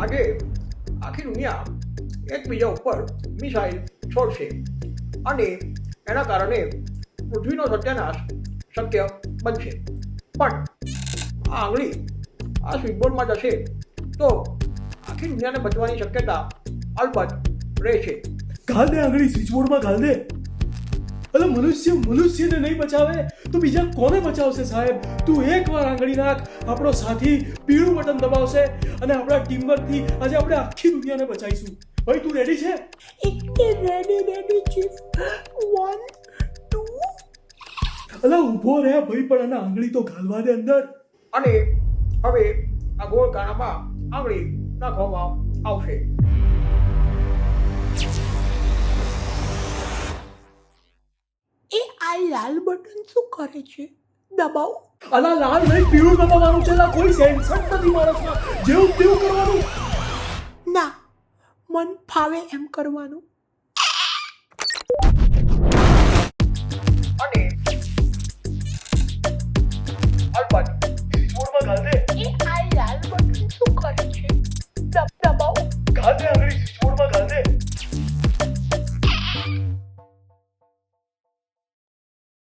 આજે આખી દુનિયા એકબીજા ઉપર મિસાઇલ છોડશે અને એના કારણે પૃથ્વીનો સત્યાનાશ શક્ય બનશે. પણ આ આંગળી આ સ્વિચબોર્ડમાં જશે તો આખી દુનિયાને બચવાની શક્યતા અલબત્ત રહેશે. ઘાલ દે આંગળી સ્વિચબોર્ડમાં ઘાલ દે. અરે મનુષ્યને નહીં બચાવે તો બીજા કોને બચાવશે સાહેબ? તું એકવાર આંગળી નાખ, આપણો સાથી પીળું બટન દબાવશે અને આપણા ટીમવર્કથી આજે આપણે આખી દુનિયાને બચાવીશું. ભાઈ તું રેડી છે? Ready chief. 1 2. અલા ઊભો રહે ભાઈ, પણ આને આંગળી તો ઘાલવા દે અંદર. અને હવે આ ગોળ કાણામાં આંગળી નાખવામાં આવશે. એ આ લાલ બટન શું કરે છે? દબાવો. અલા લાલ નહીં, પીળું દબાવવાનું છે. અલા કોઈ સેન્સર નથી માણસમાં, જેવું તેવું કરવાનું. ના, મન ફાવે એમ કરવાનું. અને અલબત્ત